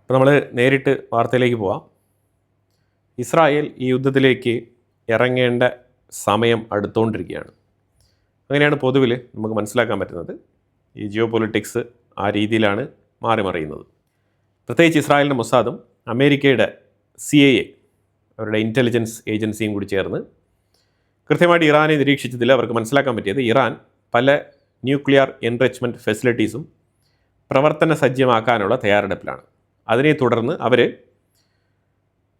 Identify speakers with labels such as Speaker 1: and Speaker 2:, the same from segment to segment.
Speaker 1: അപ്പോൾ നമ്മൾ നേരിട്ട് വാർത്തയിലേക്ക് പോവാം. ഇസ്രായേൽ ഈ യുദ്ധത്തിലേക്ക് ഇറങ്ങേണ്ട സമയം അടുത്തുകൊണ്ടിരിക്കുകയാണ്. അങ്ങനെയാണ് പൊതുവിൽ നമുക്ക് മനസ്സിലാക്കാൻ പറ്റുന്നത്. ഈ ജിയോ പൊളിറ്റിക്സ് ആ രീതിയിലാണ് മാറിമറിയുന്നത്. പ്രത്യേകിച്ച് ഇസ്രായേലിൻ്റെ മൊസാദും അമേരിക്കയുടെ CIA അവരുടെ ഇൻ്റലിജൻസ് ഏജൻസിയും കൂടി ചേർന്ന് കൃത്യമായിട്ട് ഇറാനെ നിരീക്ഷിച്ചതിൽ അവർക്ക് മനസ്സിലാക്കാൻ പറ്റിയത് ഇറാൻ പല ന്യൂക്ലിയർ എൻറിച്ച്മെൻറ്റ് ഫെസിലിറ്റീസും പ്രവർത്തന സജ്ജമാക്കാനുള്ള തയ്യാറെടുപ്പിലാണ്. അതിനെ തുടർന്ന് അവർ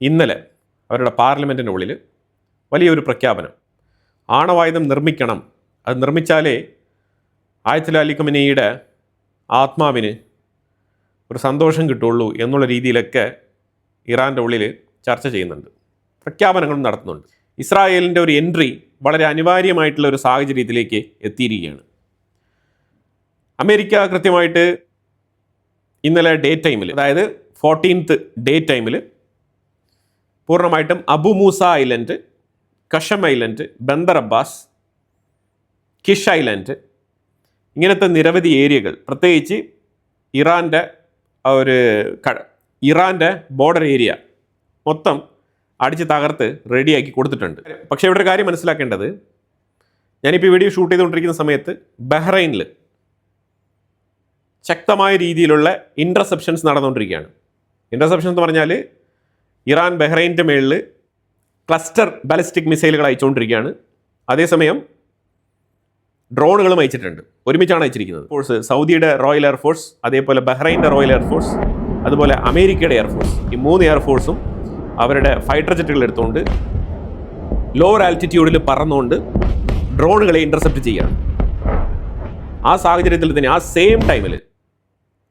Speaker 1: ഇന്നലെ അവരുടെ പാർലമെൻറ്റിൻ്റെ ഉള്ളിൽ വലിയൊരു പ്രഖ്യാപനം, ആണവായുധം നിർമ്മിക്കണം, അത് നിർമ്മിച്ചാലേ ആയത്തുൽ അലി ഖമനേയിയുടെ ആത്മാവിന് ഒരു സന്തോഷം കിട്ടുള്ളൂ എന്നുള്ള രീതിയിലൊക്കെ ഇറാൻ്റെ ഉള്ളിൽ ചർച്ച ചെയ്യുന്നുണ്ട്, പ്രഖ്യാപനങ്ങളും നടത്തുന്നുണ്ട്. ഇസ്രായേലിൻ്റെ ഒരു എൻട്രി വളരെ അനിവാര്യമായിട്ടുള്ള ഒരു സാഹചര്യത്തിലേക്ക് എത്തിയിരിക്കുകയാണ്. അമേരിക്ക കൃത്യമായിട്ട് ഇന്നലെ ഡേ ടൈമിൽ, അതായത് 14th ഡേ ടൈമിൽ പൂർണ്ണമായിട്ടും Abu Musa island, Qeshm island, Bandar Abbas, Kish island, ഇങ്ങനത്തെ നിരവധി ഏരിയകൾ, പ്രത്യേകിച്ച് ഇറാൻ്റെ ബോർഡർ ഏരിയ മൊത്തം അടിച്ച് തകർത്ത് റെഡിയാക്കി കൊടുത്തിട്ടുണ്ട്. പക്ഷേ ഇവിടെ ഒരു കാര്യം മനസ്സിലാക്കേണ്ടത്, ഞാനിപ്പോൾ ഈ വീഡിയോ ഷൂട്ട് ചെയ്തുകൊണ്ടിരിക്കുന്ന സമയത്ത് ബഹ്റൈനിൽ ശക്തമായ രീതിയിലുള്ള ഇൻ്റർസെപ്ഷൻസ് നടന്നുകൊണ്ടിരിക്കുകയാണ്. ഇൻ്റർസെപ്ഷൻ എന്ന് പറഞ്ഞാൽ ഇറാൻ ബഹ്റൈൻ്റെ മേളിൽ ക്ലസ്റ്റർ ബാലിസ്റ്റിക് മിസൈലുകൾ അയച്ചുകൊണ്ടിരിക്കുകയാണ്. അതേസമയം ഡ്രോണുകളും അയച്ചിട്ടുണ്ട്, ഒരുമിച്ചാണ് അയച്ചിരിക്കുന്നത്. ഫോഴ്സ് സൗദിയുടെ റോയൽ എയർഫോഴ്സ്, അതേപോലെ ബഹ്റൈൻ്റെ റോയൽ എയർഫോഴ്സ്, അതുപോലെ അമേരിക്കയുടെ എയർഫോഴ്സ്, ഈ 3 എയർഫോഴ്സും അവരുടെ ഫൈറ്റർ ജെറ്റുകൾ എടുത്തുകൊണ്ട് ലോവർ ആൾട്ടിറ്റ്യൂഡിൽ പറന്നുകൊണ്ട് ഡ്രോണുകളെ ഇൻ്റർസെപ്റ്റ് ചെയ്യുകയാണ്. ആ സാഹചര്യത്തിൽ തന്നെ ആ സെയിം ടൈമിൽ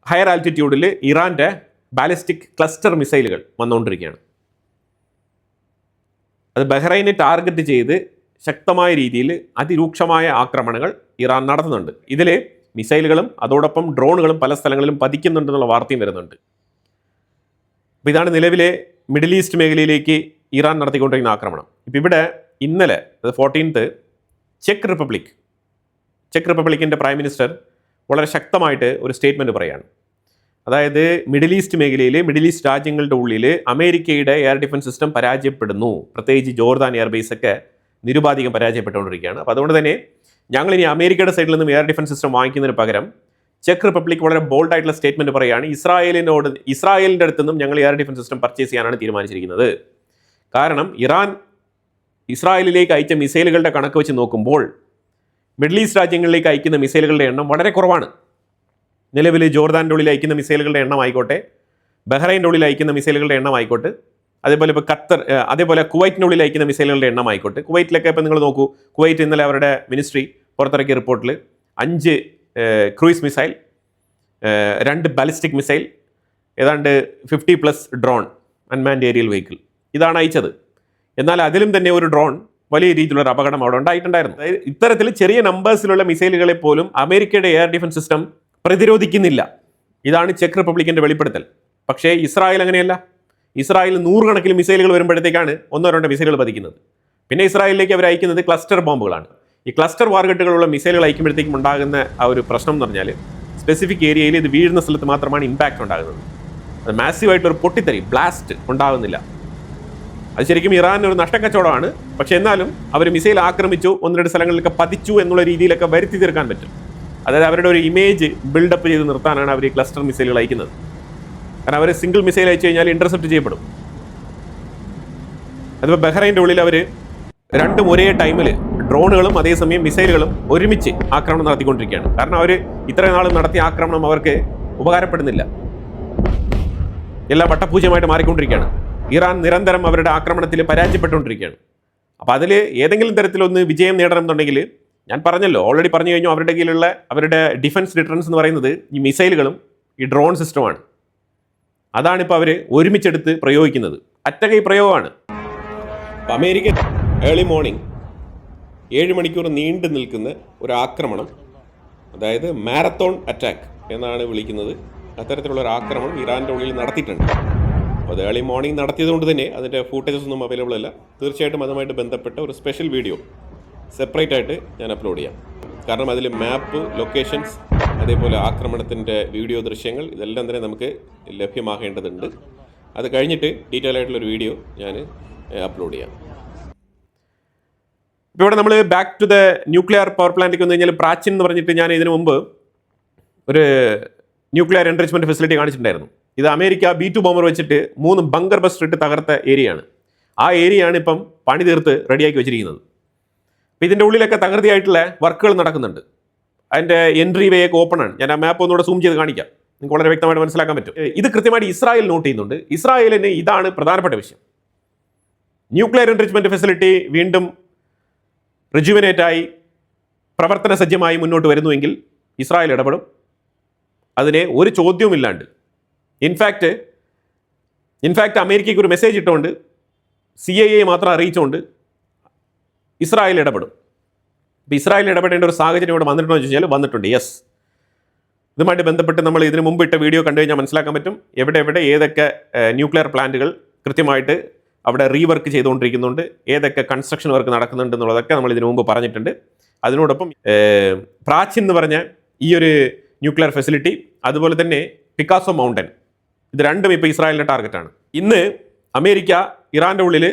Speaker 1: ഹയർ ആൾട്ടിറ്റ്യൂഡിൽ ഇറാൻ്റെ ബാലിസ്റ്റിക് ക്ലസ്റ്റർ മിസൈലുകൾ വന്നുകൊണ്ടിരിക്കുകയാണ്. അത് ബഹ്റൈനെ ടാർഗറ്റ് ചെയ്ത് ശക്തമായ രീതിയിൽ അതിരൂക്ഷമായ ആക്രമണങ്ങൾ ഇറാൻ നടത്തുന്നുണ്ട്. ഇതിൽ മിസൈലുകളും അതോടൊപ്പം ഡ്രോണുകളും പല സ്ഥലങ്ങളിലും പതിക്കുന്നുണ്ടെന്നുള്ള വാർത്തയും വരുന്നുണ്ട്. അപ്പോൾ ഇതാണ് നിലവിലെ മിഡിൽ ഈസ്റ്റ് മേഖലയിലേക്ക് ഇറാൻ നടത്തിക്കൊണ്ടിരിക്കുന്ന ആക്രമണം. ഇപ്പോൾ ഇവിടെ ഇന്നലെ, അത് 14th, ചെക്ക് റിപ്പബ്ലിക്കിൻ്റെ പ്രൈം മിനിസ്റ്റർ വളരെ ശക്തമായിട്ട് ഒരു സ്റ്റേറ്റ്മെൻറ്റ് പറയുകയാണ്. അതായത് മിഡിൽ ഈസ്റ്റ് മേഖലയിൽ, മിഡിൽ ഈസ്റ്റ് രാജ്യങ്ങളുടെ ഉള്ളിൽ അമേരിക്കയുടെ എയർ ഡിഫൻസ് സിസ്റ്റം പരാജയപ്പെടുന്നു. പ്രത്യേകിച്ച് ജോർദാൻ എയർബേസൊക്കെ നിരുപാധികം പരാജയപ്പെട്ടുകൊണ്ടിരിക്കുകയാണ്. അപ്പോൾ അതുകൊണ്ട് തന്നെ ഞങ്ങളിനി അമേരിക്കയുടെ സൈഡിൽ നിന്നും എയർ ഡിഫൻസ് സിസ്റ്റം വാങ്ങിക്കുന്നതിന് പകരം ചെക്ക് റിപ്പബ്ലിക് വളരെ ബോൾഡായിട്ടുള്ള സ്റ്റേറ്റ്മെൻറ്റ് പറയുകയാണ്, ഇസ്രായേലിൻ്റെ അടുത്ത് നിന്നും ഞങ്ങൾ എയർ ഡിഫൻസ് സിസ്റ്റം പർച്ചേസ് ചെയ്യാനാണ് തീരുമാനിച്ചിരിക്കുന്നത്. കാരണം ഇറാൻ ഇസ്രായേലിലേക്ക് അയച്ച മിസൈലുകളുടെ കണക്ക് വെച്ച് നോക്കുമ്പോൾ മിഡിൽ ഈസ്റ്റ് രാജ്യങ്ങളിലേക്ക് അയക്കുന്ന മിസൈലുകളുടെ എണ്ണം വളരെ കുറവാണ്. നിലവിൽ ജോർദാൻ്റെ ഉള്ളിൽ അയക്കുന്ന മിസൈലുകളുടെ എണ്ണം ആയിക്കോട്ടെ, ബഹ്റൈൻ്റെ ഉള്ളിൽ അയക്കുന്ന മിസൈലുകളുടെ എണ്ണം ആയിക്കോട്ടെ, അതേപോലെ ഇപ്പോൾ ഖത്തർ, അതേപോലെ കുവൈറ്റിൻ്റെ ഉള്ളിൽ അയക്കുന്ന മിസൈലുകളുടെ എണ്ണം ആയിക്കോട്ടെ. കുവൈറ്റിലൊക്കെ ഇപ്പോൾ നിങ്ങൾ നോക്കൂ, കുവൈറ്റ് ഇന്നലെ അവരുടെ മിനിസ്ട്രി പുറത്തിറക്കിയ റിപ്പോർട്ടിൽ 5 ക്രൂയിസ് മിസൈൽ, 2 ബാലിസ്റ്റിക് മിസൈൽ, ഏതാണ്ട് 50+ ഡ്രോൺ, അൺമാൻഡ് ഏരിയൽ വെഹിക്കിൾ, ഇതാണ് അയച്ചത്. എന്നാൽ അതിലും തന്നെ ഒരു ഡ്രോൺ വലിയ രീതിയിലുള്ള അപകടം അവിടെ ഉണ്ടായിട്ടുണ്ടായിരുന്നു. അതായത് ഇത്തരത്തിൽ ചെറിയ നമ്പേഴ്സിലുള്ള മിസൈലുകളെ പോലും അമേരിക്കയുടെ എയർ ഡിഫൻസ് സിസ്റ്റം പ്രതിരോധിക്കുന്നില്ല. ഇതാണ് ചെക്ക് റിപ്പബ്ലിക്കിൻ്റെ വെളിപ്പെടുത്തൽ. പക്ഷേ ഇസ്രായേൽ അങ്ങനെയല്ല. ഇസ്രായേൽ 100 കണക്കിന് മിസൈലുകൾ വരുമ്പോഴത്തേക്കാണ് 1-2 മിസൈലുകൾ പതിക്കുന്നത്. പിന്നെ ഇസ്രായേലിലേക്ക് അവർ അയക്കുന്നത് ക്ലസ്റ്റർ ബോംബുകളാണ്. ഈ ക്ലസ്റ്റർ വാർഗട്ടുകളുള്ള മിസൈലുകൾ അയക്കുമ്പോഴത്തേക്കും ഉണ്ടാകുന്ന ആ ഒരു പ്രശ്നം എന്ന് പറഞ്ഞാൽ, സ്പെസിഫിക് ഏരിയയിൽ ഇത് വീഴുന്ന സ്ഥലത്ത് മാത്രമാണ് ഇമ്പാക്റ്റ് ഉണ്ടാകുന്നത്. അത് മാസീവായിട്ടൊരു പൊട്ടിത്തെറി, ബ്ലാസ്റ്റ് ഉണ്ടാകുന്നില്ല. അത് ശരിക്കും ഇറാൻ ഒരു നഷ്ടക്കച്ചവടമാണ്. പക്ഷേ എന്നാലും അവർ മിസൈൽ ആക്രമിച്ചു, 1-2 സ്ഥലങ്ങളിലൊക്കെ പതിച്ചു എന്നുള്ള രീതിയിലൊക്കെ വരുത്തി തീർക്കാൻ പറ്റും. അതായത് അവരുടെ ഒരു ഇമേജ് ബിൽഡപ്പ് ചെയ്ത് നിർത്താനാണ് അവർ ഈ ക്ലസ്റ്റർ മിസൈലുകൾ അയക്കുന്നത്. കാരണം അവർ സിംഗിൾ മിസൈൽ അയച്ചു കഴിഞ്ഞാൽ ഇൻ്റർസെപ്റ്റ് ചെയ്യപ്പെടും. അതിപ്പോൾ ബഹ്റൈൻ്റെ ഉള്ളിൽ അവർ 2 ഒരേ ടൈമിൽ ഡ്രോണുകളും അതേസമയം മിസൈലുകളും ഒരുമിച്ച് ആക്രമണം നടത്തിക്കൊണ്ടിരിക്കുകയാണ്. കാരണം അവർ ഇത്രയും നാളും നടത്തിയ ആക്രമണം അവർക്ക് ഉപകാരപ്പെടുന്നില്ല, എല്ലാം വട്ടപൂജ്യമായിട്ട് മാറിക്കൊണ്ടിരിക്കുകയാണ്. ഇറാൻ നിരന്തരം അവരുടെ ആക്രമണത്തിൽ പരാജയപ്പെട്ടുകൊണ്ടിരിക്കുകയാണ്. അപ്പോൾ അതിൽ ഏതെങ്കിലും തരത്തിലൊന്ന് വിജയം നേടണം എന്നുണ്ടെങ്കിൽ, ഞാൻ പറഞ്ഞല്ലോ, ഓൾറെഡി പറഞ്ഞു കഴിഞ്ഞു, അവരുടെ കയ്യിലുള്ള അവരുടെ ഡിഫൻസ് ഡിറ്ററൻസ് എന്ന് പറയുന്നത് ഈ മിസൈലുകളും ഈ ഡ്രോൺ സിസ്റ്റമാണ്. അതാണിപ്പോൾ അവർ ഒരുമിച്ചെടുത്ത് പ്രയോഗിക്കുന്നത്. അറ്റകൈ പ്രയോഗമാണ്. അപ്പോൾ അമേരിക്ക ഏർലി മോർണിംഗ് 7 മണിക്കൂർ നീണ്ടു നിൽക്കുന്ന ഒരു ആക്രമണം, അതായത് മാരത്തോൺ അറ്റാക്ക് എന്നാണ് വിളിക്കുന്നത്, അത്തരത്തിലുള്ള ഒരു ആക്രമണം ഇറാൻ്റെ ഉള്ളിൽ നടത്തിയിട്ടുണ്ട്. അപ്പോൾ അത് ഏർലി മോർണിംഗ് നടത്തിയതുകൊണ്ട് തന്നെ അതിൻ്റെ ഫൂട്ടേജസ് ഒന്നും അവൈലബിൾ അല്ല. തീർച്ചയായിട്ടും അതുമായിട്ട് ബന്ധപ്പെട്ട ഒരു സ്പെഷ്യൽ വീഡിയോ സെപ്പറേറ്റ് ആയിട്ട് ഞാൻ അപ്ലോഡ് ചെയ്യാം. കാരണം അതിൽ മാപ്പ്, ലൊക്കേഷൻസ്, അതേപോലെ ആക്രമണത്തിൻ്റെ വീഡിയോ ദൃശ്യങ്ങൾ ഇതെല്ലാം തന്നെ നമുക്ക് ലഭ്യമാകേണ്ടതുണ്ട്. അത് കഴിഞ്ഞിട്ട് ഡീറ്റെയിൽ ആയിട്ടുള്ളൊരു വീഡിയോ ഞാൻ അപ്ലോഡ് ചെയ്യാം. ഇപ്പോൾ ഇവിടെ നമ്മൾ back to the nuclear power പ്ലാന്റിലേക്ക് വന്നു കഴിഞ്ഞാൽ പ്രാചീൻ എന്ന് പറഞ്ഞിട്ട് ഞാൻ ഇതിനു മുമ്പ് ഒരു ന്യൂക്ലിയർ എൻറിച്ച്മെൻറ്റ് ഫെസിലിറ്റി കാണിച്ചിട്ടുണ്ടായിരുന്നു. ഇത് അമേരിക്ക B2 ബോംബർ വെച്ചിട്ട് 3 ബങ്കർ ബസ്റ്റർ ഇട്ട് തകർത്ത ഏരിയയാണ്. ആ ഏരിയയാണ് ഇപ്പം പണി തീർത്ത് റെഡിയാക്കി വെച്ചിരിക്കുന്നത്. അപ്പോൾ ഇതിൻ്റെ ഉള്ളിലൊക്കെ തകൃതിയായിട്ടുള്ള വർക്കുകൾ നടക്കുന്നുണ്ട്. അതിൻ്റെ എൻട്രി വേ ഒക്കെ ഓപ്പൺ ആണ്. ഞാൻ ആ മാപ്പ് ഒന്നുകൂടെ സൂം ചെയ്ത് കാണിക്കാം, നിങ്ങൾക്ക് വളരെ വ്യക്തമായിട്ട് മനസ്സിലാക്കാൻ പറ്റും. ഇത് കൃത്യമായിട്ട് ഇസ്രായേൽ നോട്ട് ചെയ്യുന്നുണ്ട്. ഇസ്രായേലിന് ഇതാണ് പ്രധാനപ്പെട്ട വിഷയം. ന്യൂക്ലിയർ എൻറിച്ച്മെൻറ്റ് ഫെസിലിറ്റി വീണ്ടും റിജുവിനേറ്റായി പ്രവർത്തന സജ്ജമായി മുന്നോട്ട് വരുന്നുവെങ്കിൽ ഇസ്രായേൽ ഇടപെടും. അതിനെ ഒരു ചോദ്യവുമില്ലാണ്ട്. ഇൻഫാക്റ്റ് അമേരിക്കയ്ക്ക് ഒരു മെസ്സേജ് ഇട്ടുകൊണ്ട് CIA മാത്രം അറിയിച്ചുകൊണ്ട് ഇസ്രായേൽ ഇടപെടും. ഇപ്പോൾ ഇസ്രായേൽ ഇടപെടേണ്ട ഒരു സാഹചര്യം ഇവിടെ വന്നിട്ടുണ്ടോ എന്ന് ചോദിച്ചാൽ വന്നിട്ടുണ്ട്. യെസ്, ഇതുമായിട്ട് ബന്ധപ്പെട്ട് നമ്മൾ ഇതിന് മുമ്പ് ഇട്ട വീഡിയോ കണ്ടു കഴിഞ്ഞാൽ മനസ്സിലാക്കാൻ പറ്റും എവിടെ ഏതൊക്കെ ന്യൂക്ലിയർ പ്ലാന്റുകൾ കൃത്യമായിട്ട് അവിടെ റീവർക്ക് ചെയ്തുകൊണ്ടിരിക്കുന്നുണ്ട്, ഏതൊക്കെ കൺസ്ട്രക്ഷൻ വർക്ക് നടക്കുന്നുണ്ട് എന്നുള്ളതൊക്കെ നമ്മൾ ഇതിനു മുമ്പ് പറഞ്ഞിട്ടുണ്ട്. അതിനോടൊപ്പം പ്രാചീൻ എന്ന് പറഞ്ഞ ഈ ഒരു ന്യൂക്ലിയർ ഫെസിലിറ്റി, അതുപോലെ തന്നെ പിക്കാസോ മൗണ്ടൻ, ഇത് രണ്ടും ഇപ്പോൾ ഇസ്രായേലിൻ്റെ ടാർഗറ്റാണ്. ഇന്ന് അമേരിക്ക ഇറാൻ്റെ ഉള്ളിൽ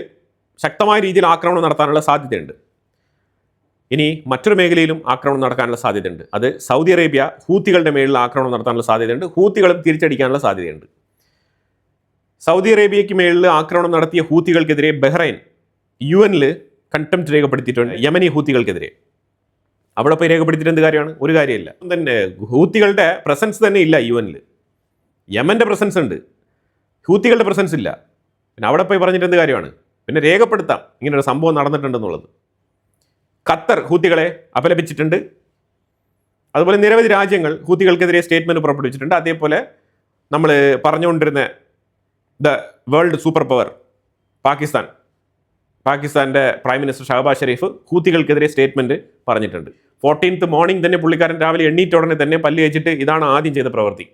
Speaker 1: ശക്തമായ രീതിയിൽ ആക്രമണം നടത്താനുള്ള സാധ്യതയുണ്ട്. ഇനി മറ്റൊരു മേഖലയിലും ആക്രമണം നടക്കാനുള്ള സാധ്യതയുണ്ട്. അത് സൗദി അറേബ്യ ഹൂത്തികളുടെ മേളിൽ ആക്രമണം നടത്താനുള്ള സാധ്യതയുണ്ട്. ഹൂത്തികളും തിരിച്ചടിക്കാനുള്ള സാധ്യതയുണ്ട്. സൗദി അറേബ്യയ്ക്ക് മേളിൽ ആക്രമണം നടത്തിയ ഹൂത്തികൾക്കെതിരെ ബഹ്റൈൻ UN കണ്ടംപ്റ്റ് രേഖപ്പെടുത്തിയിട്ടുണ്ട്. യമനി ഹൂത്തികൾക്കെതിരെ അവിടെ പോയി രേഖപ്പെടുത്തിയിട്ട് എന്ത് കാര്യമാണ്? ഒരു കാര്യമില്ല. തന്നെ ഹൂത്തികളുടെ പ്രസൻസ് തന്നെ ഇല്ല UN. യമൻ്റെ പ്രസൻസ് ഉണ്ട്, ഹൂത്തികളുടെ പ്രസൻസ് ഇല്ല. പിന്നെ അവിടെ പോയി പറഞ്ഞിട്ട് എന്ത് കാര്യമാണ്? പിന്നെ രേഖപ്പെടുത്താം ഇങ്ങനൊരു സംഭവം നടന്നിട്ടുണ്ടെന്നുള്ളത്. ഖത്തർ ഹൂത്തികളെ അപലപിച്ചിട്ടുണ്ട്. അതുപോലെ നിരവധി രാജ്യങ്ങൾ ഹൂത്തികൾക്കെതിരെ സ്റ്റേറ്റ്മെൻറ്റ് പുറപ്പെടുവിച്ചിട്ടുണ്ട്. അതേപോലെ നമ്മൾ പറഞ്ഞുകൊണ്ടിരുന്ന ദ വേൾഡ് സൂപ്പർ പവർ പാകിസ്ഥാൻ്റെ പ്രൈം മിനിസ്റ്റർ ഷഹബാസ് ഷെരീഫ് ഹൂത്തികൾക്കെതിരെ സ്റ്റേറ്റ്മെൻറ്റ് പറഞ്ഞിട്ടുണ്ട്. 14th മോർണിംഗ് തന്നെ പുള്ളിക്കാരൻ രാവിലെ എണ്ണീറ്റ ഉടനെ തന്നെ പല്ല് തേച്ചിട്ട് ഇതാണ് ആദ്യം ചെയ്ത പ്രവൃത്തി.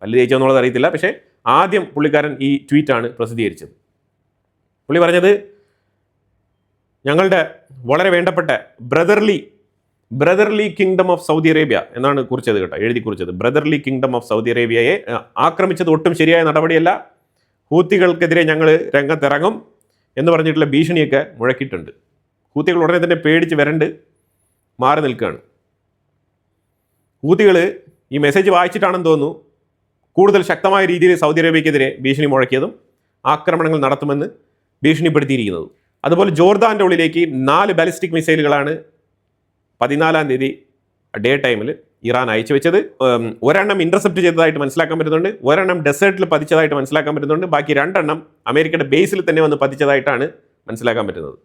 Speaker 1: പല്ല് തേച്ചോ എന്നുള്ളത് അറിയത്തില്ല, പക്ഷേ ആദ്യം പുള്ളിക്കാരൻ ഈ ട്വീറ്റാണ് പ്രസിദ്ധീകരിച്ചത്. പുള്ളി പറഞ്ഞത് ഞങ്ങളുടെ വളരെ വേണ്ടപ്പെട്ട brotherly kingdom of Saudi Arabia എന്നാണ് കുറിച്ചത് കേട്ടോ, എഴുതി കുറിച്ചത്. ബ്രദർലി കിങ്ഡം ഓഫ് സൗദി അറേബ്യയെ ആക്രമിച്ചത് ഒട്ടും ശരിയായ നടപടിയല്ല, ഹൂത്തികൾക്കെതിരെ ഞങ്ങൾ രംഗത്തിറങ്ങും എന്ന് പറഞ്ഞിട്ടുള്ള ഭീഷണിയൊക്കെ മുഴക്കിയിട്ടുണ്ട്. ഹൂത്തികൾ ഉടനെ തന്നെ പേടിച്ച് വരണ്ട് മാറി നിൽക്കുകയാണ്. ഹൂത്തികൾ ഈ മെസ്സേജ് വായിച്ചിട്ടാണെന്ന് തോന്നുന്നു കൂടുതൽ ശക്തമായ രീതിയിൽ സൗദി അറേബ്യക്കെതിരെ ഭീഷണി മുഴക്കിയതും ആക്രമണങ്ങൾ നടത്തുമെന്ന് ഭീഷണിപ്പെടുത്തിയിരിക്കുന്നതും. അതുപോലെ ജോർദാൻ്റെ ഉള്ളിലേക്ക് 4 ബാലിസ്റ്റിക് മിസൈലുകളാണ് 14-ാം തീയതി ഡേ ടൈമിൽ ഇറാൻ അയച്ചു വെച്ചത്. ഒരെണ്ണം ഇന്റർസെപ്റ്റ് ചെയ്തതായിട്ട് മനസ്സിലാക്കാൻ പറ്റുന്നുണ്ട്, ഒരെണ്ണം ഡെസേർട്ടിൽ പതിച്ചതായിട്ട് മനസ്സിലാക്കാൻ പറ്റുന്നുണ്ട്, ബാക്കി 2 എണ്ണം അമേരിക്കയുടെ ബേസിൽ തന്നെ വന്ന് പതിച്ചതായിട്ടാണ് മനസ്സിലാക്കാൻ പറ്റുന്നത്.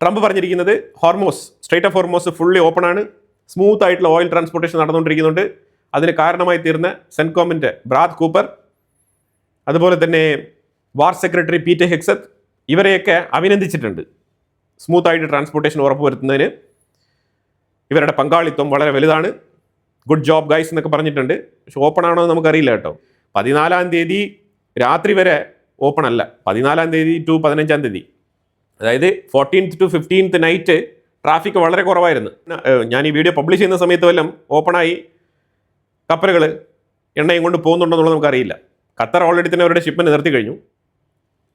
Speaker 1: ട്രംപ് പറഞ്ഞിരിക്കുന്നത് straight of Hormuz fully open ആണ്, സ്മൂത്ത് ആയിട്ടുള്ള ഓയിൽ ട്രാൻസ്പോർട്ടേഷൻ നടന്നുകൊണ്ടിരിക്കുന്നുണ്ട്. അതിന് കാരണമായി തീർന്ന സെൻകോമിൻ്റെ ബ്രാഡ് കൂപ്പർ, അതുപോലെ തന്നെ വാർ സെക്രട്ടറി പീറ്റർ ഹെക്സത്ത്, ഇവരെയൊക്കെ അഭിനന്ദിച്ചിട്ടുണ്ട്. സ്മൂത്തായിട്ട് ട്രാൻസ്പോർട്ടേഷൻ ഉറപ്പുവരുത്തുന്നതിന് ഇവരുടെ പങ്കാളിത്തം വളരെ വലുതാണ്, ഗുഡ് ജോബ് ഗൈസ് എന്നൊക്കെ പറഞ്ഞിട്ടുണ്ട്. പക്ഷെ ഓപ്പൺ ആണോ എന്ന് നമുക്കറിയില്ല കേട്ടോ. 14-ാം തീയതി രാത്രി വരെ ഓപ്പൺ അല്ല, 14-ാം തീയതി ടു 15-ാം തീയതി, അതായത് 14th to 15th night traffic വളരെ കുറവായിരുന്നു. ഞാൻ ഈ വീഡിയോ പബ്ലിഷ് ചെയ്യുന്ന സമയത്ത് വല്ലതും ഓപ്പണായി കപ്പലുകൾ എണ്ണയും കൊണ്ട് പോകുന്നുണ്ടോ എന്നുള്ളത് നമുക്കറിയില്ല. ഖത്തർ ഓൾറെഡി തന്നെ അവരുടെ ഷിപ്മെന്റ് നിർത്തി കഴിഞ്ഞു.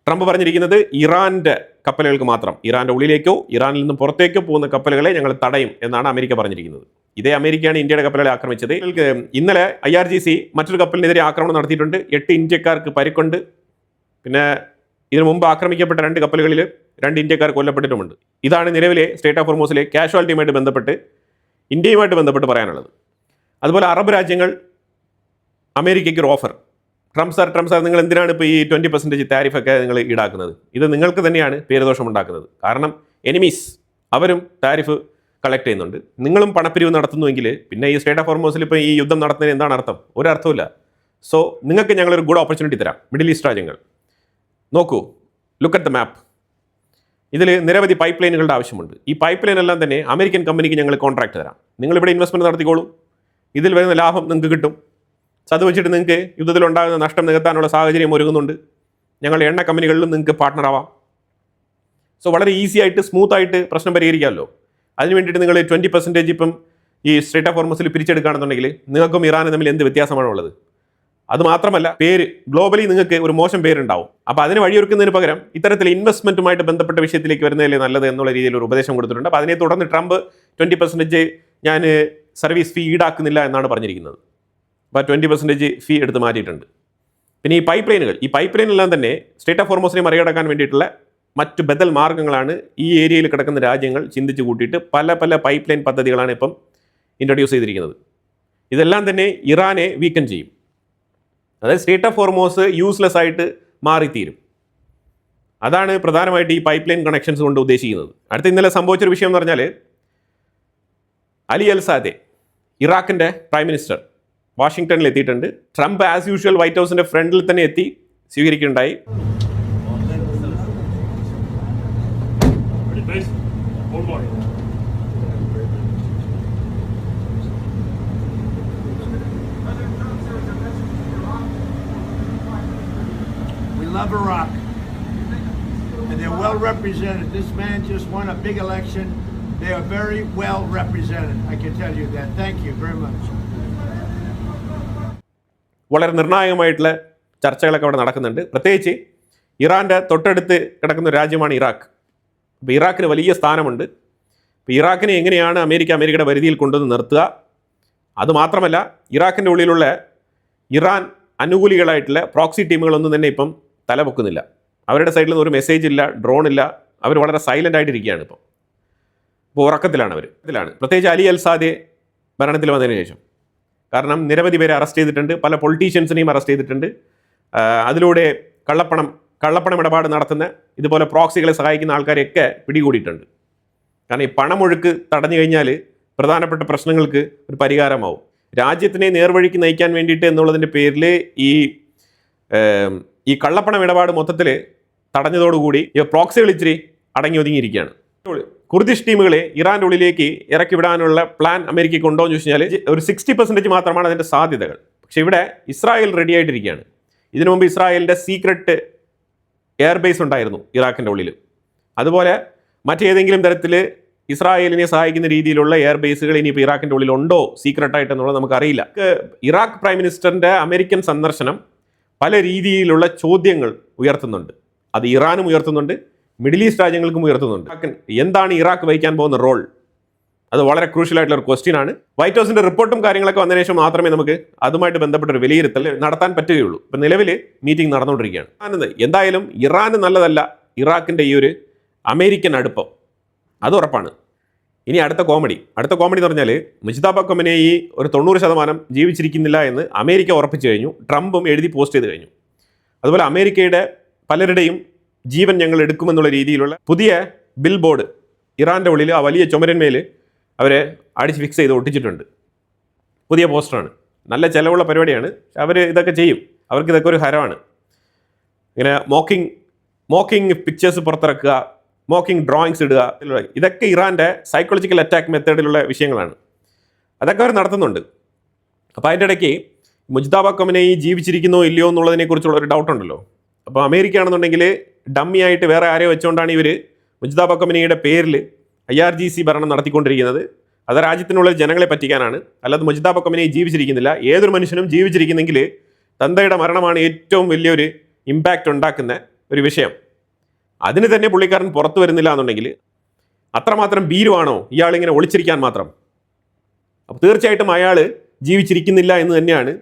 Speaker 1: ട്രംപ് പറഞ്ഞിരിക്കുന്നത് ഇറാൻ്റെ കപ്പലുകൾക്ക് മാത്രം, ഇറാൻ്റെ ഉള്ളിലേക്കോ ഇറാനിൽ നിന്നും പുറത്തേക്കോ പോകുന്ന കപ്പലുകളെ ഞങ്ങൾ തടയും എന്നാണ് അമേരിക്ക പറഞ്ഞിരിക്കുന്നത്. ഇതേ അമേരിക്കയാണ് ഇന്ത്യയുടെ കപ്പലുകളെ ആക്രമിച്ചത്. ഇന്നലെ IRGC മറ്റൊരു കപ്പലിനെതിരെ ആക്രമണം നടത്തിയിട്ടുണ്ട്. 8 ഇന്ത്യക്കാർക്ക് പരിക്കുണ്ട്. പിന്നെ ഇതിനു മുമ്പ് ആക്രമിക്കപ്പെട്ട 2 കപ്പലുകളിൽ 2 ഇന്ത്യക്കാർ കൊല്ലപ്പെട്ടിട്ടുമുണ്ട്. ഇതാണ് നിലവിലെ സ്ട്രേറ്റ് ഓഫ് ഹോർമൂസിലെ കാഷ്വാലിറ്റിയുമായിട്ട് ബന്ധപ്പെട്ട് ഇന്ത്യയുമായിട്ട് ബന്ധപ്പെട്ട് പറയാനുള്ളത്. അതുപോലെ അറബ് രാജ്യങ്ങൾ അമേരിക്കയ്ക്ക് ഒരു ഓഫർ. ട്രംപ് സാർ നിങ്ങൾ എന്തിനാണ് ഇപ്പോൾ ഈ 20% താരിഫൊക്കെ നിങ്ങൾ ഈടാക്കുന്നത്? ഇത് നിങ്ങൾക്ക് തന്നെയാണ് പേരുദോഷം ഉണ്ടാക്കുന്നത്. കാരണം എനിമീസ് അവരും താരിഫ് കളക്ട് ചെയ്യുന്നുണ്ട്, നിങ്ങളും പണപ്പിരിവ് നടത്തുന്നുവെങ്കിൽ പിന്നെ ഈ സ്ട്രേറ്റ് ഓഫ് ഹോർമൂസിൽ ഇപ്പോൾ ഈ യുദ്ധം നടത്തുന്നതിന് എന്താണ് അർത്ഥം? ഒരു അർത്ഥമില്ല. സോ നിങ്ങൾക്ക് ഞങ്ങളൊരു ഗുഡ് ഓപ്പർച്യൂണിറ്റി തരാം. മിഡിൽ ഈസ്റ്റ് രാജ്യങ്ങൾ നോക്കൂ, ലുക്ക് അറ്റ് ദ മാപ്പ്. ഇതിൽ നിരവധി പൈപ്പ് ലൈനുകളുടെ ആവശ്യമുണ്ട്. ഈ പൈപ്പ് ലൈൻ എല്ലാം തന്നെ അമേരിക്കൻ കമ്പനിക്ക് ഞങ്ങൾ കോൺട്രാക്ട് തരാം, നിങ്ങളിവിടെ ഇൻവെസ്റ്റ്മെൻറ്റ് നടത്തിക്കോളൂ, ഇതിൽ വരുന്ന ലാഭം നിങ്ങൾക്ക് കിട്ടും. അത് വെച്ചിട്ട് നിങ്ങൾക്ക് യുദ്ധത്തിലുണ്ടാകുന്ന നഷ്ടം നികത്താനുള്ള സാഹചര്യം ഒരുങ്ങുന്നുണ്ട്. ഞങ്ങൾ എണ്ണ കമ്പനികളിലും നിങ്ങൾക്ക് പാർട്ട്ണറാവാം. സോ വളരെ ഈസി ആയിട്ട് സ്മൂത്തായിട്ട് പ്രശ്നം പരിഹരിക്കാമല്ലോ. അതിന് വേണ്ടിയിട്ട് നിങ്ങൾ 20% ഇപ്പം ഈ സ്ട്രേറ്റ് ഓഫ് ഹോർമസിൽ പിരിച്ചെടുക്കുകയാണെന്നുണ്ടെങ്കിൽ നിങ്ങൾക്കും ഇറാനും തമ്മിൽ എന്ത് വ്യത്യാസമാണ് ഉള്ളത്? അത് മാത്രമല്ല, പേര് ഗ്ലോബലി നിങ്ങൾക്ക് ഒരു മോശം പേരുണ്ടാവും. അപ്പോൾ അതിന് വഴിയൊരുക്കുന്നതിന് പകരം ഇത്തരത്തിൽ ഇൻവെസ്റ്റ്മെന്റുമായിട്ട് ബന്ധപ്പെട്ട വിഷയത്തിലേക്ക് വരുന്നതല്ലേ നല്ലത് എന്നുള്ള രീതിയിൽ ഒരു ഉപദേശം കൊടുത്തിട്ടുണ്ട്. അപ്പോൾ അതിനെ തുടർന്ന് ട്രംപ് 20% ഞാൻ സർവീസ് ഫീ ഈടാക്കുന്നില്ല എന്നാണ് പറഞ്ഞിരിക്കുന്നത്. അപ്പോൾ 20% ഫീ എടുത്ത് മാറ്റിയിട്ടുണ്ട്. പിന്നെ ഈ പൈപ്പ് ലൈനെല്ലാം തന്നെ സ്ട്രേറ്റ് ഓഫ് ഹോർമസിനെ മറികടക്കാൻ വേണ്ടിയിട്ടുള്ള മറ്റു ബദൽ മാർഗ്ഗങ്ങളാണ് ഈ ഏരിയയിൽ കിടക്കുന്ന രാജ്യങ്ങൾ ചിന്തിച്ച് കൂട്ടിയിട്ട് പല പൈപ്പ് ലൈൻ പദ്ധതികളാണ് ഇപ്പം ഇൻട്രൊഡ്യൂസ് ചെയ്തിരിക്കുന്നത്. ഇതെല്ലാം തന്നെ ഇറാനെ വീക്കൻ ചെയ്യും. അതായത് സ്ട്രേറ്റ് ഓഫ് ഹോർമോസ് യൂസ്ലെസ് ആയിട്ട് മാറിത്തീരും. അതാണ് പ്രധാനമായിട്ട് ഈ പൈപ്പ് ലൈൻ കണക്ഷൻസ് കൊണ്ട് ഉദ്ദേശിക്കുന്നത്. അടുത്ത ഇന്നലെ സംഭവിച്ചൊരു വിഷയം എന്ന് പറഞ്ഞാൽ അലി അൽ സാദെ, ഇറാഖിൻ്റെ പ്രൈം മിനിസ്റ്റർ, വാഷിങ്ടണിൽ എത്തിയിട്ടുണ്ട്. ട്രംപ് ആസ് യൂഷ്വൽ വൈറ്റ് ഹൗസിൻ്റെ ഫ്രണ്ടിൽ തന്നെ എത്തി സ്വീകരിക്കുകയുണ്ടായി.
Speaker 2: Love Iraq, and they're well represented. This man just won a big election. They are very well represented. I can tell you that. Thank you very much.
Speaker 1: വളരെ നിർണായകമായിട്ടുള്ള ചർച്ചകളൊക്കെ അവിടെ നടക്കുന്നുണ്ട്. പ്രത്യേകിച്ച് ഇറാൻ്റെ തൊട്ടടുത്ത് കിടക്കുന്ന രാജ്യമാണ് ഇറാഖ്. അപ്പോൾ ഇറാഖിന് വലിയ സ്ഥാനമുണ്ട്. അപ്പോൾ ഇറാഖിനെ എങ്ങനെയാണ് അമേരിക്കയുടെ പരിധിയിൽ കൊണ്ടുവന്ന് നിർത്തുക? അതുമാത്രമല്ല, ഇറാഖിൻ്റെ ഉള്ളിലുള്ള ഇറാൻ അനുകൂലികളായിട്ടുള്ള പ്രോക്സി ടീമുകളൊന്നും തന്നെ ഇപ്പം തലപൊക്കുന്നില്ല. അവരുടെ സൈഡിൽ നിന്ന് ഒരു മെസ്സേജ് ഇല്ല, ഡ്രോൺ ഇല്ല. അവർ വളരെ സൈലൻ്റ് ആയിട്ടിരിക്കുകയാണ്. ഇപ്പോൾ ഉറക്കത്തിലാണ് അവർ. പ്രത്യേകിച്ച് അലി അൽ സാദെ ഭരണത്തിൽ വന്നതിന് ശേഷം. കാരണം നിരവധി പേരെ അറസ്റ്റ് ചെയ്തിട്ടുണ്ട്, പല പൊളിറ്റീഷ്യൻസിനെയും അറസ്റ്റ് ചെയ്തിട്ടുണ്ട്. അതിലൂടെ കള്ളപ്പണം ഇടപാട് നടത്തുന്ന ഇതുപോലെ പ്രോക്സികളെ സഹായിക്കുന്ന ആൾക്കാരെയൊക്കെ പിടികൂടിയിട്ടുണ്ട്. കാരണം ഈ പണമൊഴുക്ക് തടഞ്ഞു കഴിഞ്ഞാൽ പ്രധാനപ്പെട്ട പ്രശ്നങ്ങൾക്ക് ഒരു പരിഹാരമാവും. രാജ്യത്തിനെ നേർവഴിക്ക് നയിക്കാൻ വേണ്ടിയിട്ട് എന്നുള്ളതിൻ്റെ പേരിൽ ഈ കള്ളപ്പണം ഇടപാട് മൊത്തത്തിൽ തടഞ്ഞതോടുകൂടി ഈ പ്രോക്സികൾ ഇച്ചിരി അടങ്ങി ഒതുങ്ങിയിരിക്കുകയാണ്. കുർദിഷ് ടീമുകളെ ഇറാൻ്റെ ഉള്ളിലേക്ക് ഇറക്കി വിടാനുള്ള പ്ലാൻ അമേരിക്കയ്ക്ക് ഉണ്ടോ എന്ന് ചോദിച്ചു കഴിഞ്ഞാൽ ഒരു 60% മാത്രമാണ് അതിൻ്റെ സാധ്യതകൾ. പക്ഷേ ഇവിടെ ഇസ്രായേൽ റെഡി ആയിട്ടിരിക്കുകയാണ്. ഇതിനു മുമ്പ് ഇസ്രായേലിൻ്റെ സീക്രട്ട് എയർബേസ് ഉണ്ടായിരുന്നു ഇറാഖിൻ്റെ ഉള്ളിൽ. അതുപോലെ മറ്റേതെങ്കിലും തരത്തിൽ ഇസ്രായേലിനെ സഹായിക്കുന്ന രീതിയിലുള്ള എയർബേസുകൾ ഇനിയിപ്പോൾ ഇറാഖിൻ്റെ ഉള്ളിൽ ഉണ്ടോ സീക്രട്ടായിട്ടെന്നുള്ളത് നമുക്കറിയില്ല. ഇറാഖ് പ്രൈം മിനിസ്റ്ററിൻ്റെ അമേരിക്കൻ സന്ദർശനം പല രീതിയിലുള്ള ചോദ്യങ്ങൾ ഉയർത്തുന്നുണ്ട്. അത് ഇറാനും ഉയർത്തുന്നുണ്ട്, മിഡിൽ ഈസ്റ്റ് രാജ്യങ്ങൾക്കും ഉയർത്തുന്നുണ്ട്. എന്താണ് ഇറാഖ് വഹിക്കാൻ പോകുന്ന റോൾ? അത് വളരെ ക്രൂഷ്യലായിട്ടുള്ള ഒരു ക്വസ്റ്റ്യൻ ആണ്. വൈറ്റ് ഹൗസിൻ്റെ റിപ്പോർട്ടും കാര്യങ്ങളൊക്കെ വന്നതിന് ശേഷം മാത്രമേ നമുക്ക് അതുമായിട്ട് ബന്ധപ്പെട്ട ഒരു വിലയിരുത്തൽ നടത്താൻ പറ്റുകയുള്ളൂ. ഇപ്പം നിലവിൽ മീറ്റിംഗ് നടന്നുകൊണ്ടിരിക്കുകയാണ്. എന്തായാലും ഇറാന് നല്ലതല്ല ഇറാഖിൻ്റെ ഈ ഒരു അമേരിക്കൻ അടുപ്പം, അത് ഉറപ്പാണ്. ഇനി അടുത്ത കോമഡി എന്ന് പറഞ്ഞാൽ മുജ്തബ ഖൊമേനി ഒരു 90% ജീവിച്ചിരിക്കുന്നില്ല എന്ന് അമേരിക്ക ഉറപ്പിച്ചു കഴിഞ്ഞു. ട്രംപും എഴുതി പോസ്റ്റ് ചെയ്ത് കഴിഞ്ഞു. അതുപോലെ അമേരിക്കയുടെ പലരുടെയും ജീവൻ ഞങ്ങൾ എടുക്കുമെന്നുള്ള രീതിയിലുള്ള പുതിയ ബിൽ ബോർഡ് ഇറാൻ്റെ ഉള്ളിൽ ആ വലിയ ചുമരന്മേൽ അവരെ അടിച്ച് ഫിക്സ് ചെയ്ത് ഒട്ടിച്ചിട്ടുണ്ട്. പുതിയ പോസ്റ്ററാണ്. നല്ല ചിലവുള്ള പരിപാടിയാണ്. അവർ ഇതൊക്കെ ചെയ്യും. അവർക്ക് ഇതൊക്കെ ഒരു ഹരമാണ്. ഇങ്ങനെ മോക്കിംഗ് പിക്ചേഴ്സ് പുറത്തിറക്കുക, മോക്കിംഗ് ഡ്രോയിങ്സ് ഇടുക, ഇതൊക്കെ ഇറാൻ്റെ സൈക്കോളജിക്കൽ അറ്റാക്ക് മെത്തേഡിലുള്ള വിഷയങ്ങളാണ്. അതൊക്കെ അവർ നടത്തുന്നുണ്ട്. അപ്പോൾ അതിൻ്റെ ഇടയ്ക്ക് മുജ്തബ ഖൊമേനി ജീവിച്ചിരിക്കുന്നോ ഇല്ലയോ എന്നുള്ളതിനെക്കുറിച്ചുള്ള ഒരു ഡൗട്ട് ഉണ്ടല്ലോ. അപ്പോൾ അമേരിക്ക ആണെന്നുണ്ടെങ്കിൽ ഡമ്മി ആയിട്ട് വേറെ ആരെയോ വെച്ചുകൊണ്ടാണ് ഇവർ മുജ്തബ ഖൊമേനിയുടെ പേരിൽ IRGC ഭരണം നടത്തിക്കൊണ്ടിരിക്കുന്നത്. അത് രാജ്യത്തിനുള്ള ജനങ്ങളെ പറ്റിക്കാനാണ്. അല്ലാതെ മുജ്തബ ഖൊമേനി ജീവിച്ചിരിക്കുന്നില്ല. ഏതൊരു മനുഷ്യനും ജീവിച്ചിരിക്കുന്നെങ്കിൽ തന്തയുടെ മരണമാണ് ഏറ്റവും വലിയൊരു ഇമ്പാക്റ്റ് ഉണ്ടാക്കുന്ന ഒരു വിഷയം. അതിന് തന്നെ പുള്ളിക്കാരൻ പുറത്തു വരുന്നില്ല എന്നുണ്ടെങ്കിൽ അത്രമാത്രം ഭീരുവാണോ ഇയാളിങ്ങനെ ഒളിച്ചിരിക്കാൻ മാത്രം? അപ്പോൾ തീർച്ചയായിട്ടും അയാൾ ജീവിച്ചിരിക്കുന്നില്ല എന്ന് തന്നെയാണ്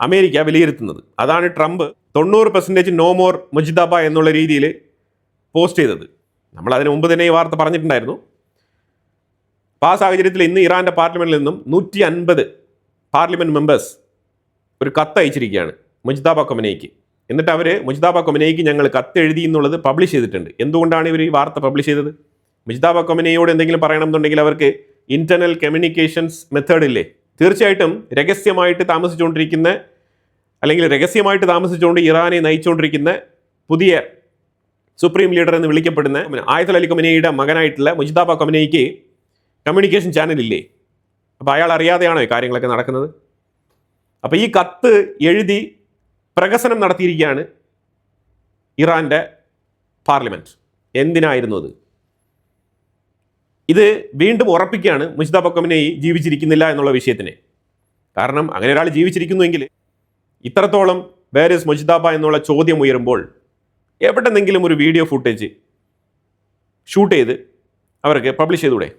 Speaker 1: അമേരിക്ക വിലയിരുത്തുന്നത്. അതാണ് ട്രംപ് 90% നോ മോർ മുജ്തബ എന്നുള്ള രീതിയിൽ പോസ്റ്റ് ചെയ്തത്. നമ്മൾ അതിന് മുമ്പ് തന്നെ ഈ വാർത്ത പറഞ്ഞിട്ടുണ്ടായിരുന്നു. അപ്പോൾ ആ സാഹചര്യത്തിൽ ഇന്ന് ഇറാൻ്റെ പാർലമെൻറ്റിൽ നിന്നും 150 പാർലമെൻറ്റ് മെമ്പേഴ്സ് ഒരു കത്ത് അയച്ചിരിക്കുകയാണ് മുജ്തബ ഖൊമേനിക്ക്. എന്നിട്ട് അവർ മുജ്തബ ഖൊമേനിക്ക് ഞങ്ങൾ കത്ത് എഴുതി എന്നുള്ളത് പബ്ലിഷ് ചെയ്തിട്ടുണ്ട്. എന്തുകൊണ്ടാണ് ഇവർ ഈ വാർത്ത പബ്ലിഷ് ചെയ്തത്? മുജ്തബ ഖൊമേനിയോട് എന്തെങ്കിലും പറയണം എന്നുണ്ടെങ്കിൽ അവർക്ക് ഇൻ്റർണൽ കമ്മ്യൂണിക്കേഷൻസ് മെത്തേഡ് ഇല്ലേ? തീർച്ചയായിട്ടും രഹസ്യമായിട്ട് താമസിച്ചുകൊണ്ട് ഇറാനെ നയിച്ചുകൊണ്ടിരിക്കുന്ന പുതിയ സുപ്രീം ലീഡർ എന്ന് വിളിക്കപ്പെടുന്ന ആയത്തുൽ അലി ഖൊമേനിയുടെ മകനായിട്ടുള്ള മുജ്തബ ഖൊമേനിക്ക് കമ്മ്യൂണിക്കേഷൻ ചാനൽ ഇല്ലേ? അപ്പോൾ അയാൾ അറിയാതെയാണോ ഈ കാര്യങ്ങളൊക്കെ നടക്കുന്നത്? അപ്പോൾ ഈ കത്ത് എഴുതി പ്രഹസനം നടത്തിയിരിക്കുകയാണ് ഇറാൻ്റെ പാർലമെൻറ്റ്. എന്തിനായിരുന്നു അത്? ഇത് വീണ്ടും ഉറപ്പിക്കുകയാണ് മുജ്തബ ഖൊമേനി ജീവിച്ചിരിക്കുന്നില്ല എന്നുള്ള വിഷയത്തിനെ. കാരണം അങ്ങനെ ഒരാൾ ജീവിച്ചിരിക്കുന്നുവെങ്കിൽ ഇത്രത്തോളം വേർ ഇസ് മുജ്തബ എന്നുള്ള ചോദ്യം ഉയരുമ്പോൾ എവിടെന്നെങ്കിലും ഒരു വീഡിയോ ഫുട്ടേജ് ഷൂട്ട് ചെയ്ത് അവർക്ക് പബ്ലിഷ് ചെയ്തുകൂടെ?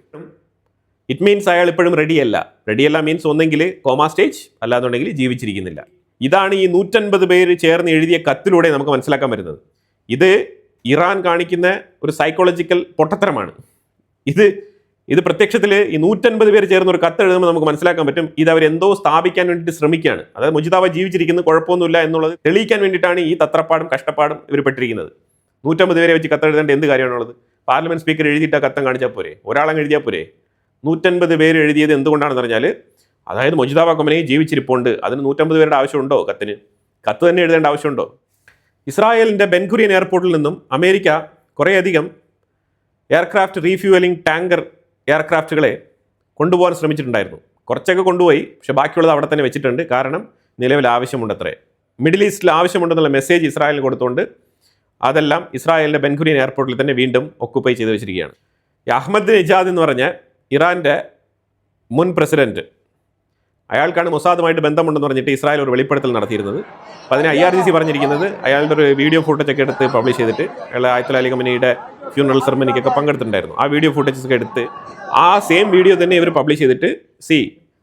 Speaker 1: ഇറ്റ് മീൻസ് അയാൾ ഇപ്പോഴും റെഡിയല്ല മീൻസ് ഒന്നെങ്കിൽ കോമാ സ്റ്റേജ്, അല്ലാന്നുണ്ടെങ്കിൽ ജീവിച്ചിരിക്കുന്നില്ല. ഇതാണ് ഈ 150 പേര് ചേർന്ന് എഴുതിയ കത്തിലൂടെ നമുക്ക് മനസ്സിലാക്കാൻ വരുന്നത്. ഇത് ഇറാൻ കാണിക്കുന്ന ഒരു സൈക്കോളജിക്കൽ പൊട്ടത്തരമാണ്. ഇത് പ്രത്യക്ഷത്തിൽ ഈ 150 പേര് ചേർന്ന് ഒരു കത്ത് എഴുതുമ്പോൾ നമുക്ക് മനസ്സിലാക്കാൻ പറ്റും ഇത് അവരെന്തോ സ്ഥാപിക്കാൻ വേണ്ടിയിട്ട് ശ്രമിക്കുകയാണ്. അതായത് മുജ്തബ ജീവിച്ചിരിക്കുന്നത് കുഴപ്പമൊന്നുമില്ല എന്നുള്ളത് തെളിയിക്കാൻ വേണ്ടിയിട്ടാണ് ഈ തത്രപ്പാടും കഷ്ടപ്പാടും ഇവർ പെട്ടിരിക്കുന്നത്. 150 പേരെ വെച്ച് കത്തെഴുതേണ്ട എന്ത് കാര്യമാണുള്ളത്? പാർലമെന്റ് സ്പീക്കർ എഴുതിയിട്ട് ആ കത്തം കാണിച്ചാൽ പോരെ? ഒരാളങ്ങ് എഴുതിയാൽ പോരെ? 150 പേര് എഴുതിയത് എന്തുകൊണ്ടാണെന്ന് പറഞ്ഞാൽ അതായത് മുജ്തബ ഖൊമേനി ജീവിച്ചിരിപ്പുണ്ട്, അതിന് 150 പേരുടെ ആവശ്യമുണ്ടോ? കത്ത് തന്നെ എഴുതേണ്ട ആവശ്യമുണ്ടോ? ഇസ്രായേലിൻ്റെ ബെൻഗുരിയൻ എയർപോർട്ടിൽ നിന്നും അമേരിക്ക കുറേയധികം എയർക്രാഫ്റ്റ് റീഫ്യൂവലിംഗ് ടാങ്കർ എയർക്രാഫ്റ്റുകളെ കൊണ്ടുപോകാൻ ശ്രമിച്ചിട്ടുണ്ടായിരുന്നു. കുറച്ചൊക്കെ കൊണ്ടുപോയി, പക്ഷേ ബാക്കിയുള്ളത് അവിടെ തന്നെ വെച്ചിട്ടുണ്ട്. കാരണം നിലവിൽ ആവശ്യമുണ്ടത്രേ. മിഡിൽ ഈസ്റ്റിൽ ആവശ്യമുണ്ടെന്നുള്ള മെസ്സേജ് ഇസ്രായേലിന് കൊടുത്തുകൊണ്ട് അതെല്ലാം ഇസ്രായേലിൻ്റെ ബെൻഗുരിയൻ എയർപോർട്ടിൽ തന്നെ വീണ്ടും ഒക്കുപ്പൈ ചെയ്ത് വെച്ചിരിക്കുകയാണ്. ഈ അഹമ്മദ് നിജാദ് എന്ന് പറഞ്ഞ ഇറാൻ്റെ മുൻ പ്രസിഡന്റ്, അയാൾക്കാണ് മൊസാദുമായിട്ട് ബന്ധമുണ്ടെന്ന് പറഞ്ഞിട്ട് ഇസ്രായേൽ ഒരു വെളിപ്പെടുത്തൽ നടത്തിയിരുന്നത്. അപ്പോൾ അതിന് IRGC പറഞ്ഞിരിക്കുന്നത് അയാളുടെ ഒരു വീഡിയോ ഫുട്ടേജൊക്കെ എടുത്ത് പബ്ലിഷ് ചെയ്തിട്ട് അയാൾ ആയത്തുൽ അലി ഖമേനിയുടെ ഫ്യൂണറൽ സെറമണിക്കൊക്കെ പങ്കെടുത്തിട്ടുണ്ടായിരുന്നു. ആ വീഡിയോ ഫുട്ടേജസ് ഒക്കെ എടുത്ത് ആ സെയിം വീഡിയോ തന്നെ ഇവർ പബ്ലിഷ് ചെയ്തിട്ട്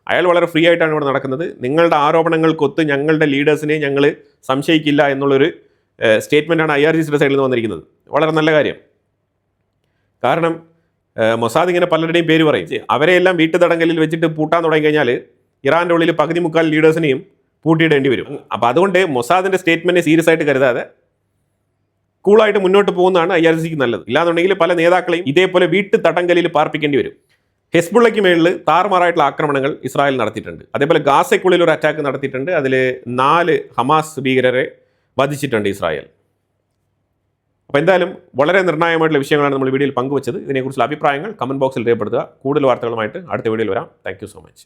Speaker 1: അയാൾ വളരെ ഫ്രീ ആയിട്ടാണ് ഇവിടെ നടക്കുന്നത്, നിങ്ങളുടെ ആരോപണങ്ങൾക്കൊത്ത് ഞങ്ങളുടെ ലീഡേഴ്സിനെ ഞങ്ങൾ സംശയിക്കില്ല എന്നുള്ളൊരു സ്റ്റേറ്റ്മെൻറ്റാണ് IRGCയുടെ സൈഡിൽ നിന്ന് വന്നിരിക്കുന്നത്. വളരെ നല്ല കാര്യം. കാരണം മൊസാദ് ഇങ്ങനെ പലരുടെയും പേര് പറയും. അവരെയെല്ലാം വീട്ടുതടങ്കലിൽ വെച്ചിട്ട് പൂട്ടാൻ തുടങ്ങി കഴിഞ്ഞാൽ ഇറാൻ്റെ ഉള്ളിൽ പകുതി മുക്കാൽ ലീഡേഴ്സിനെയും പൂട്ടിയിടേണ്ടി വരും. അപ്പോൾ അതുകൊണ്ട് മൊസാദിൻ്റെ സ്റ്റേറ്റ്മെൻറ്റ് സീരിയസ് ആയിട്ട് കരുതാതെ കൂളായിട്ട് മുന്നോട്ട് പോകുന്നതാണ് IRGCക്ക് നല്ലത്. ഇല്ലാന്നുണ്ടെങ്കിൽ പല നേതാക്കളെയും ഇതേപോലെ വീട്ടുതടങ്കലിൽ പാർപ്പിക്കേണ്ടി വരും. ഹെസ്ബുള്ളയ്ക്ക് മേളിൽ താറുമാറായിട്ടുള്ള ആക്രമണങ്ങൾ ഇസ്രായേൽ നടത്തിയിട്ടുണ്ട്. അതേപോലെ ഗാസയ്ക്കുള്ളിൽ ഒരു അറ്റാക്ക് നടത്തിയിട്ടുണ്ട്. അതിൽ 4 ഹമാസ് ഭീകരരെ വധിച്ചിട്ടുണ്ട് ഇസ്രായേൽ. അപ്പോൾ എന്തായാലും വളരെ നിർണായകമായിട്ടുള്ള വിഷയങ്ങളാണ് നമ്മൾ വീഡിയോയിൽ പങ്കുവച്ചത്. ഇതിനെക്കുറിച്ചുള്ള അഭിപ്രായങ്ങൾ കമൻറ്റ് ബോക്സിൽ രേഖപ്പെടുത്തുക. കൂടുതൽ വാർത്തകളുമായിട്ട് അടുത്ത വീഡിയോയിൽ വരാം. Thank you so much.